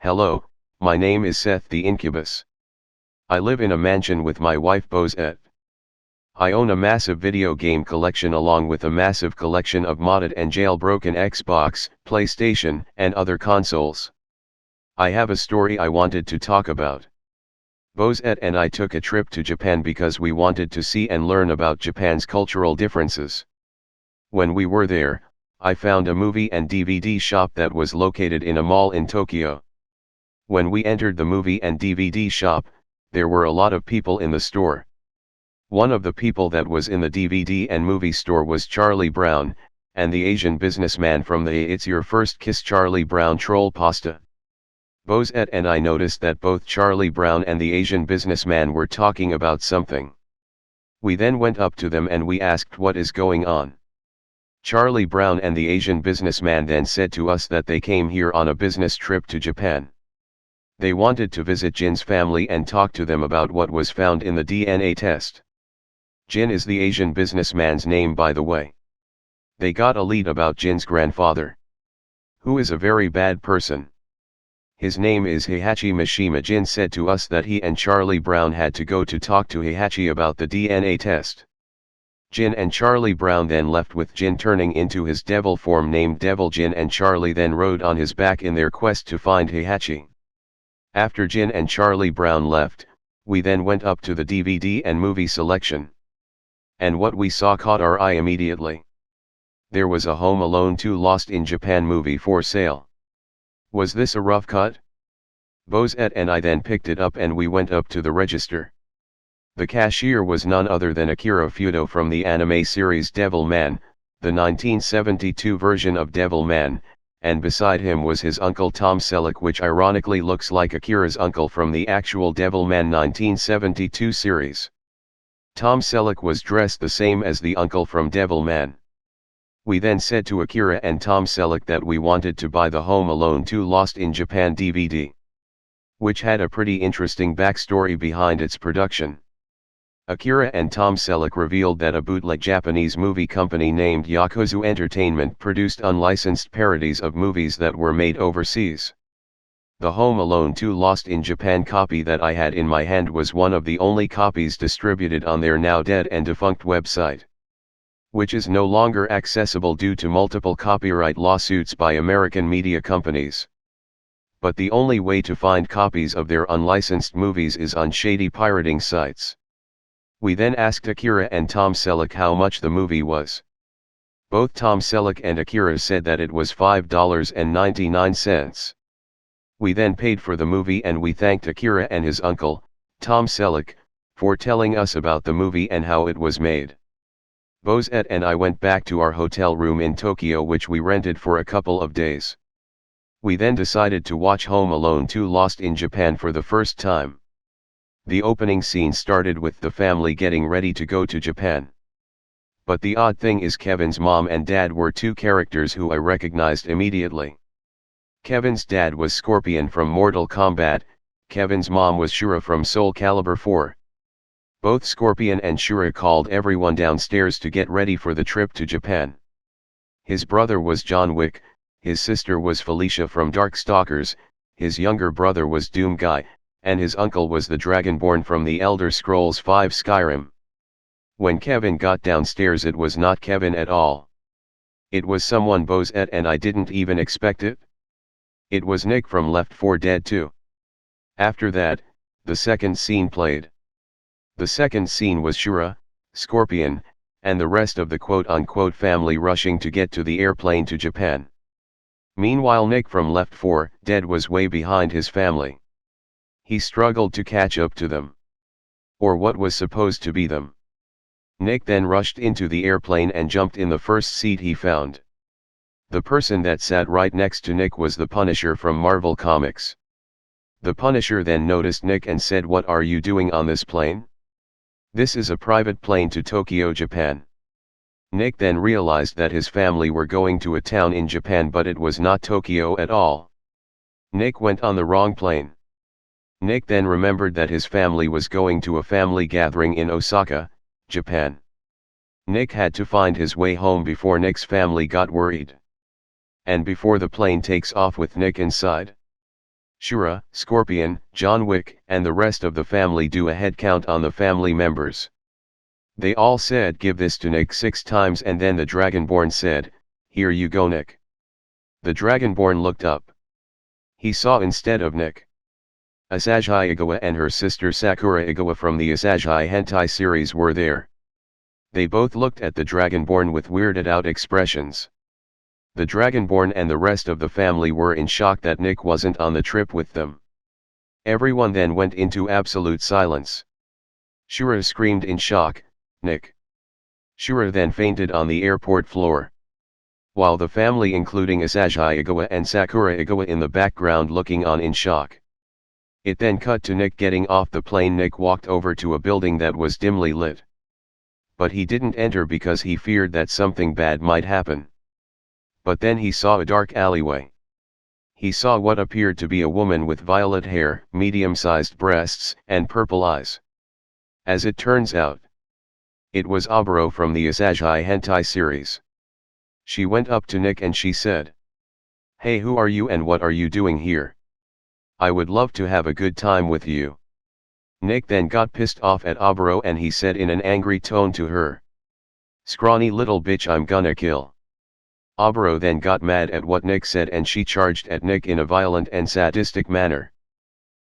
Hello, my name is Seth the Incubus. I live in a mansion with my wife Bosette. I own a massive video game collection along with a massive collection of modded and jailbroken Xbox, PlayStation, and other consoles. I have a story I wanted to talk about. Bosette and I took a trip to Japan because we wanted to see and learn about Japan's cultural differences. When we were there, I found a movie and DVD shop that was located in a mall in Tokyo. When we entered the movie and DVD shop, there were a lot of people in the store. One of the people that was in the DVD and movie store was Charlie Brown, and the Asian businessman from the It's Your First Kiss Charlie Brown TrollPasta. Bosette and I noticed that both Charlie Brown and the Asian businessman were talking about something. We then went up to them and we asked what is going on. Charlie Brown and the Asian businessman then said to us that they came here on a business trip to Japan. They wanted to visit Jin's family and talk to them about what was found in the DNA test. Jin is the Asian businessman's name, by the way. They got a lead about Jin's grandfather, who is a very bad person. His name is Heihachi Mishima. Jin said to us that he and Charlie Brown had to go to talk to Heihachi about the DNA test. Jin and Charlie Brown then left with Jin turning into his devil form named Devil Jin, and Charlie then rode on his back in their quest to find Heihachi. After Jin and Charlie Brown left, we then went up to the DVD and movie selection. And what we saw caught our eye immediately. There was a Home Alone 2 Lost in Japan movie for sale. Was this a rough cut? Bosette and I then picked it up and we went up to the register. The cashier was none other than Akira Fudo from the anime series Devil Man, the 1972 version of Devil Man, and beside him was his uncle Tom Selleck, which ironically looks like Akira's uncle from the actual Devil Man 1972 series. Tom Selleck was dressed the same as the uncle from Devil Man. We then said to Akira and Tom Selleck that we wanted to buy the Home Alone 2 Lost in Japan DVD, which had a pretty interesting backstory behind its production. Akira and Tom Selleck revealed that a bootleg Japanese movie company named Yakuza Entertainment produced unlicensed parodies of movies that were made overseas. The Home Alone 2 Lost in Japan copy that I had in my hand was one of the only copies distributed on their now dead and defunct website, which is no longer accessible due to multiple copyright lawsuits by American media companies. But the only way to find copies of their unlicensed movies is on shady pirating sites. We then asked Akira and Tom Selleck how much the movie was. Both Tom Selleck and Akira said that it was $5.99. We then paid for the movie and we thanked Akira and his uncle, Tom Selleck, for telling us about the movie and how it was made. Bosette and I went back to our hotel room in Tokyo, which we rented for a couple of days. We then decided to watch Home Alone 2 Lost in Japan for the first time. The opening scene started with the family getting ready to go to Japan. But the odd thing is Kevin's mom and dad were two characters who I recognized immediately. Kevin's dad was Scorpion from Mortal Kombat, Kevin's mom was Shura from Soul Calibur 4. Both Scorpion and Shura called everyone downstairs to get ready for the trip to Japan. His brother was John Wick, his sister was Felicia from Darkstalkers, his younger brother was Doom Guy, and his uncle was the Dragonborn from the Elder Scrolls V Skyrim. When Kevin got downstairs, it was not Kevin at all. It was someone Bosette and I didn't even expect it. It was Nick from Left 4 Dead 2. After that, the second scene played. The second scene was Shura, Scorpion, and the rest of the quote-unquote family rushing to get to the airplane to Japan. Meanwhile, Nick from Left 4 Dead was way behind his family. He struggled to catch up to them, or what was supposed to be them. Nick then rushed into the airplane and jumped in the first seat he found. The person that sat right next to Nick was the Punisher from Marvel Comics. The Punisher then noticed Nick and said, "What are you doing on this plane? This is a private plane to Tokyo, Japan." Nick then realized that his family were going to a town in Japan, but it was not Tokyo at all. Nick went on the wrong plane. Nick then remembered that his family was going to a family gathering in Osaka, Japan. Nick had to find his way home before Nick's family got worried. And before the plane takes off with Nick inside, Shura, Scorpion, John Wick, and the rest of the family do a head count on the family members. They all said give this to Nick 6 times, and then the Dragonborn said, here you go Nick. The Dragonborn looked up. He saw instead of Nick, Asahi Igawa and her sister Sakura Igawa from the Asahi hentai series were there. They both looked at the Dragonborn with weirded out expressions. The Dragonborn and the rest of the family were in shock that Nick wasn't on the trip with them. Everyone then went into absolute silence. Shura screamed in shock, Nick. Shura then fainted on the airport floor. While the family including Asahi Igawa and Sakura Igawa in the background looking on in shock. It then cut to Nick getting off the plane. Nick walked over to a building that was dimly lit. But he didn't enter because he feared that something bad might happen. But then he saw a dark alleyway. He saw what appeared to be a woman with violet hair, medium-sized breasts, and purple eyes. As it turns out, it was Oboro from the Asahi hentai series. She went up to Nick and she said, "Hey, who are you and what are you doing here? I would love to have a good time with you." Nick then got pissed off at Oboro and he said in an angry tone to her, "Scrawny little bitch, I'm gonna kill." Oboro then got mad at what Nick said and she charged at Nick in a violent and sadistic manner.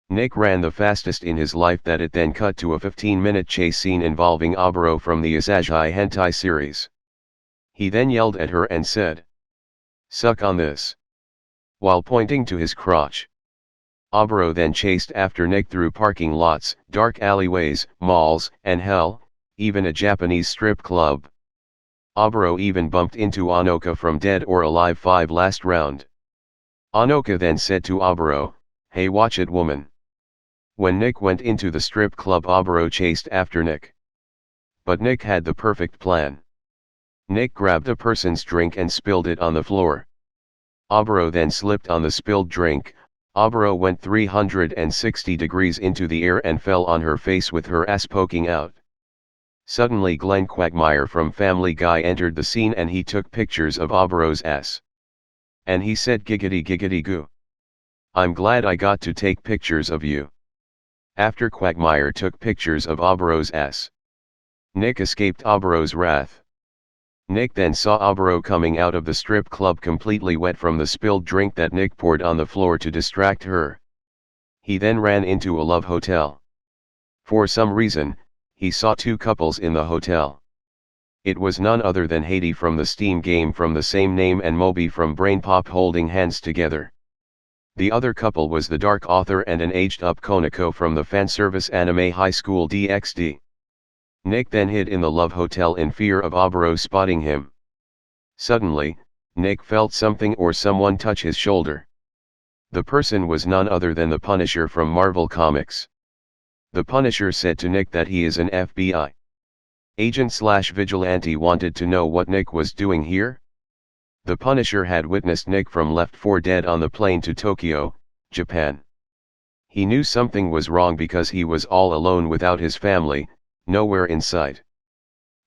Nick ran the fastest in his life. That it then cut to a 15-minute chase scene involving Oboro from the Asahi hentai series. He then yelled at her and said, "Suck on this," while pointing to his crotch. Oboro then chased after Nick through parking lots, dark alleyways, malls, and hell, even a Japanese strip club. Oboro even bumped into Anoka from Dead or Alive 5 last round. Anoka then said to Oboro, "Hey, watch it woman." When Nick went into the strip club, Oboro chased after Nick. But Nick had the perfect plan. Nick grabbed a person's drink and spilled it on the floor. Oboro then slipped on the spilled drink. Oboro went 360 degrees into the air and fell on her face with her ass poking out. Suddenly Glenn Quagmire from Family Guy entered the scene and he took pictures of Oboro's ass. And he said, "Giggity giggity goo. I'm glad I got to take pictures of you." After Quagmire took pictures of Oboro's ass, Nick escaped Oboro's wrath. Nick then saw Oboro coming out of the strip club completely wet from the spilled drink that Nick poured on the floor to distract her. He then ran into a love hotel. For some reason, he saw 2 couples in the hotel. It was none other than Haiti from the Steam game from the same name and Moby from Brain Pop holding hands together. The other couple was the Dark Author and an aged-up Konako from the fanservice anime High School DxD. Nick then hid in the love hotel in fear of Oboro spotting him. Suddenly, Nick felt something or someone touch his shoulder. The person was none other than the Punisher from Marvel Comics. The Punisher said to Nick that he is an FBI agent/vigilante. Wanted to know what Nick was doing here. The Punisher had witnessed Nick from Left 4 Dead on the plane to Tokyo, Japan. He knew something was wrong because he was all alone without his family, nowhere in sight.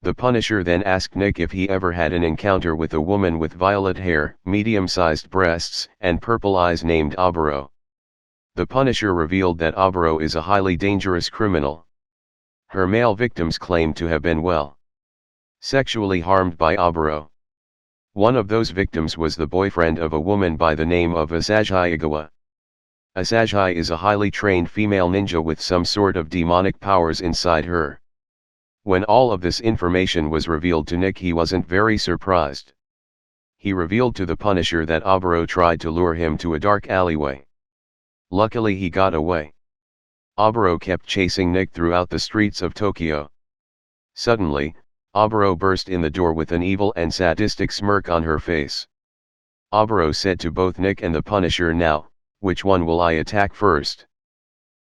The Punisher then asked Nick if he ever had an encounter with a woman with violet hair, medium-sized breasts, and purple eyes named Oboro. The Punisher revealed that Oboro is a highly dangerous criminal. Her male victims claimed to have been sexually harmed by Oboro. One of those victims was the boyfriend of a woman by the name of Asahi Igawa. Asahi is a highly trained female ninja with some sort of demonic powers inside her. When all of this information was revealed to Nick, he wasn't very surprised. He revealed to the Punisher that Oboro tried to lure him to a dark alleyway. Luckily he got away. Oboro kept chasing Nick throughout the streets of Tokyo. Suddenly, Oboro burst in the door with an evil and sadistic smirk on her face. Oboro said to both Nick and the Punisher, "Now, which one will I attack first?"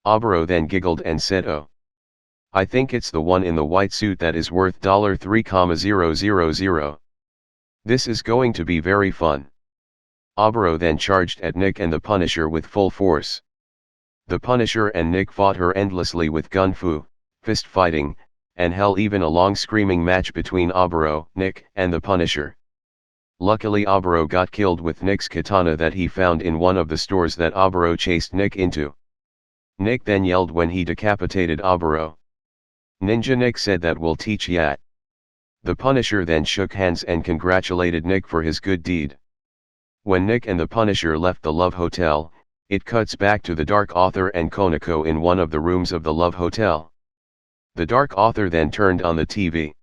Oboro then giggled and said, "Oh, I think it's the one in the white suit that is worth $3,000. This is going to be very fun." Oboro then charged at Nick and the Punisher with full force. The Punisher and Nick fought her endlessly with gun fu, fist fighting, and hell, even a long screaming match between Oboro, Nick, and the Punisher. Luckily Oboro got killed with Nick's katana that he found in one of the stores that Oboro chased Nick into. Nick then yelled when he decapitated Oboro. Ninja Nick said that will teach ya. The Punisher then shook hands and congratulated Nick for his good deed. When Nick and the Punisher left the Love Hotel, it cuts back to the Dark Author and Konako in one of the rooms of the Love Hotel. The Dark Author then turned on the TV.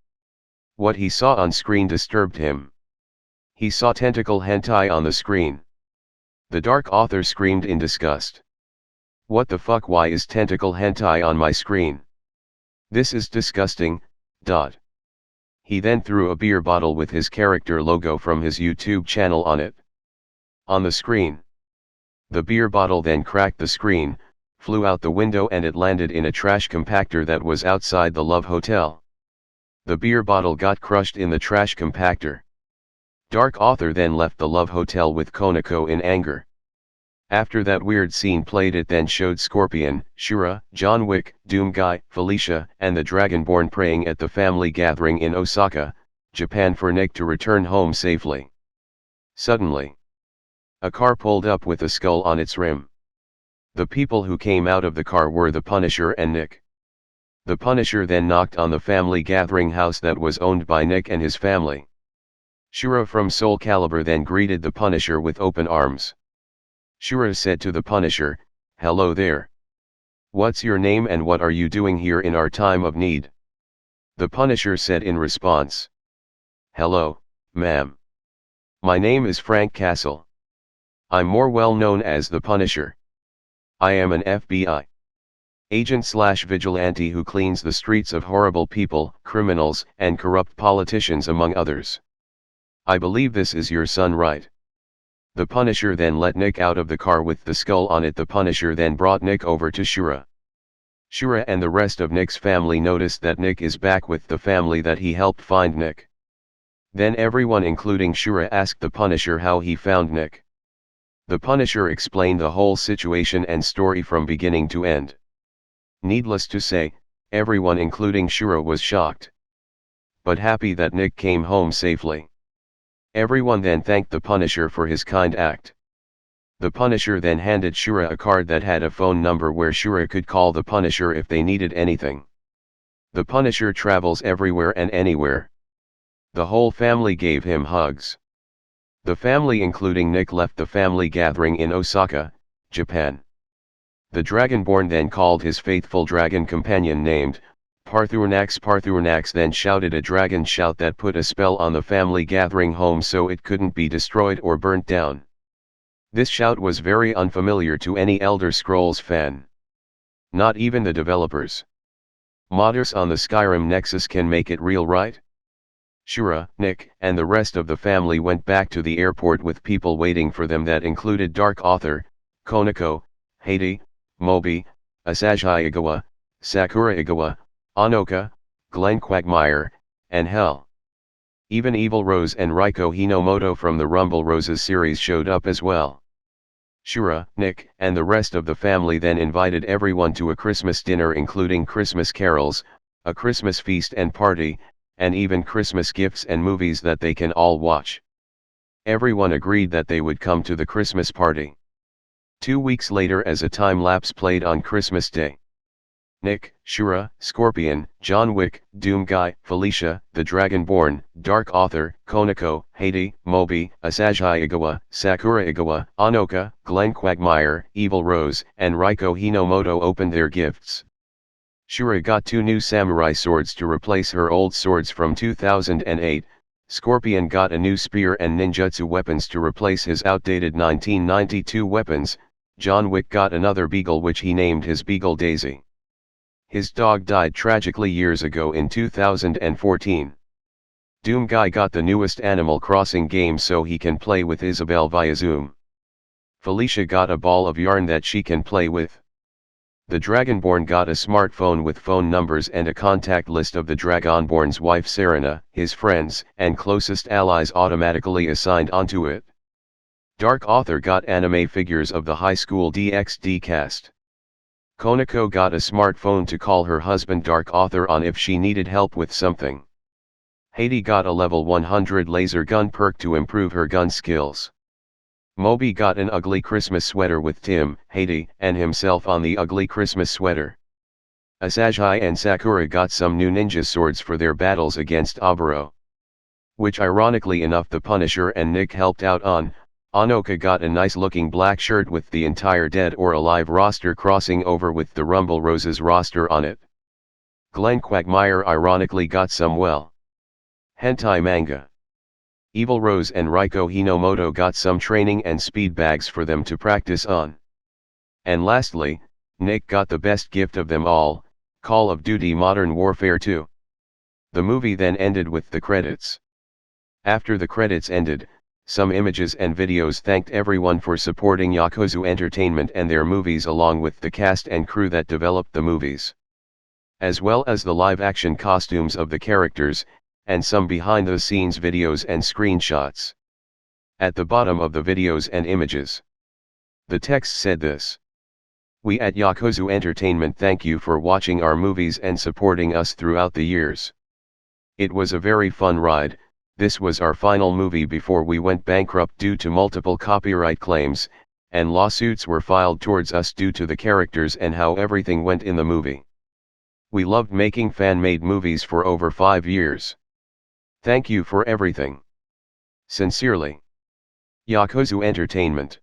What he saw on screen disturbed him. He saw tentacle hentai on the screen. The Dark Author screamed in disgust. What the fuck, why is tentacle hentai on my screen? This is disgusting. He then threw a beer bottle with his character logo from his YouTube channel on it. On the screen. The beer bottle then cracked the screen, flew out the window and it landed in a trash compactor that was outside the Love Hotel. The beer bottle got crushed in the trash compactor. Dark Author then left the Love Hotel with Konako in anger. After that weird scene played, it then showed Scorpion, Shura, John Wick, Doomguy, Felicia and the Dragonborn praying at the family gathering in Osaka, Japan for Nick to return home safely. Suddenly, a car pulled up with a skull on its rim. The people who came out of the car were the Punisher and Nick. The Punisher then knocked on the family gathering house that was owned by Nick and his family. Shura from Soul Calibur then greeted the Punisher with open arms. Shura said to the Punisher, "Hello there. What's your name and what are you doing here in our time of need?" The Punisher said in response, "Hello, ma'am. My name is Frank Castle. I'm more well known as the Punisher. I am an FBI agent/vigilante who cleans the streets of horrible people, criminals, and corrupt politicians among others. I believe this is your son, right?" The Punisher then let Nick out of the car with the skull on it. The Punisher then brought Nick over to Shura. Shura and the rest of Nick's family noticed that Nick is back with the family that he helped find Nick. Then everyone including Shura asked the Punisher how he found Nick. The Punisher explained the whole situation and story from beginning to end. Needless to say, everyone including Shura was shocked, but happy that Nick came home safely. Everyone then thanked the Punisher for his kind act. The Punisher then handed Shura a card that had a phone number where Shura could call the Punisher if they needed anything. The Punisher travels everywhere and anywhere. The whole family gave him hugs. The family including Nick left the family gathering in Osaka, Japan. The Dragonborn then called his faithful dragon companion named Parthurnax. Parthurnax then shouted a dragon shout that put a spell on the family gathering home so it couldn't be destroyed or burnt down. This shout was very unfamiliar to any Elder Scrolls fan. Not even the developers. Modders on the Skyrim Nexus can make it real, right? Shura, Nick, and the rest of the family went back to the airport with people waiting for them that included Dark Author, Konako, Heidi, Moby, Asahi Igawa, Sakura Igawa, Anoka, Glenn Quagmire, and Hell. Even Evil Rose and Raiko Hinomoto from the Rumble Roses series showed up as well. Shura, Nick, and the rest of the family then invited everyone to a Christmas dinner including Christmas carols, a Christmas feast and party, and even Christmas gifts and movies that they can all watch. Everyone agreed that they would come to the Christmas party. 2 weeks later, as a time-lapse played on Christmas Day, Nick, Shura, Scorpion, John Wick, Doomguy, Felicia, the Dragonborn, Dark Author, Konako, Heidi, Moby, Asahi Igawa, Sakura Igawa, Anoka, Glenn Quagmire, Evil Rose, and Raiko Hinomoto opened their gifts. Shura got 2 new samurai swords to replace her old swords from 2008, Scorpion got a new spear and ninjutsu weapons to replace his outdated 1992 weapons, John Wick got another beagle which he named his Beagle Daisy. His dog died tragically years ago in 2014. Doomguy got the newest Animal Crossing game so he can play with Isabelle via Zoom. Felicia got a ball of yarn that she can play with. The Dragonborn got a smartphone with phone numbers and a contact list of the Dragonborn's wife Serena, his friends and closest allies automatically assigned onto it. Dark Author got anime figures of the High School DxD cast. Konako got a smartphone to call her husband Dark Author on if she needed help with something. Haiti got a level 100 laser gun perk to improve her gun skills. Moby got an ugly Christmas sweater with Tim, Haiti, and himself on the ugly Christmas sweater. Asahi and Sakura got some new ninja swords for their battles against Oboro, which ironically enough the Punisher and Nick helped out on. Anoka got a nice looking black shirt with the entire Dead or Alive roster crossing over with the Rumble Roses roster on it. Glenn Quagmire ironically got some hentai manga. Evil Rose and Raiko Hinomoto got some training and speed bags for them to practice on. And lastly, Nick got the best gift of them all, Call of Duty Modern Warfare 2. The movie then ended with the credits. After the credits ended, some images and videos thanked everyone for supporting Yakuza Entertainment and their movies along with the cast and crew that developed the movies, as well as the live-action costumes of the characters, and some behind-the-scenes videos and screenshots. At the bottom of the videos and images, the text said this: "We at Yakuza Entertainment thank you for watching our movies and supporting us throughout the years. It was a very fun ride. This was our final movie before we went bankrupt due to multiple copyright claims, and lawsuits were filed towards us due to the characters and how everything went in the movie. We loved making fan-made movies for over 5 years. Thank you for everything. Sincerely, Yakuza Entertainment."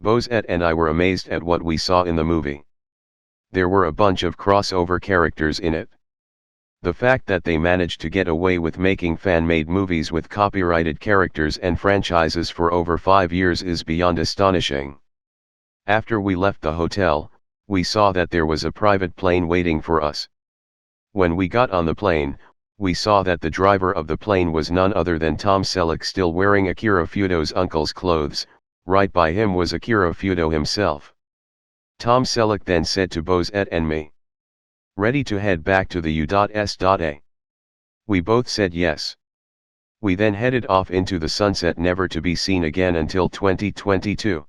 Bozette and I were amazed at what we saw in the movie. There were a bunch of crossover characters in it. The fact that they managed to get away with making fan-made movies with copyrighted characters and franchises for over 5 years is beyond astonishing. After we left the hotel, we saw that there was a private plane waiting for us. When we got on the plane, we saw that the driver of the plane was none other than Tom Selleck, still wearing Akira Fudo's uncle's clothes. Right by him was Akira Fudo himself. Tom Selleck then said to Bozette and me, "Ready to head back to the U.S.A?" We both said yes. We then headed off into the sunset, never to be seen again until 2022.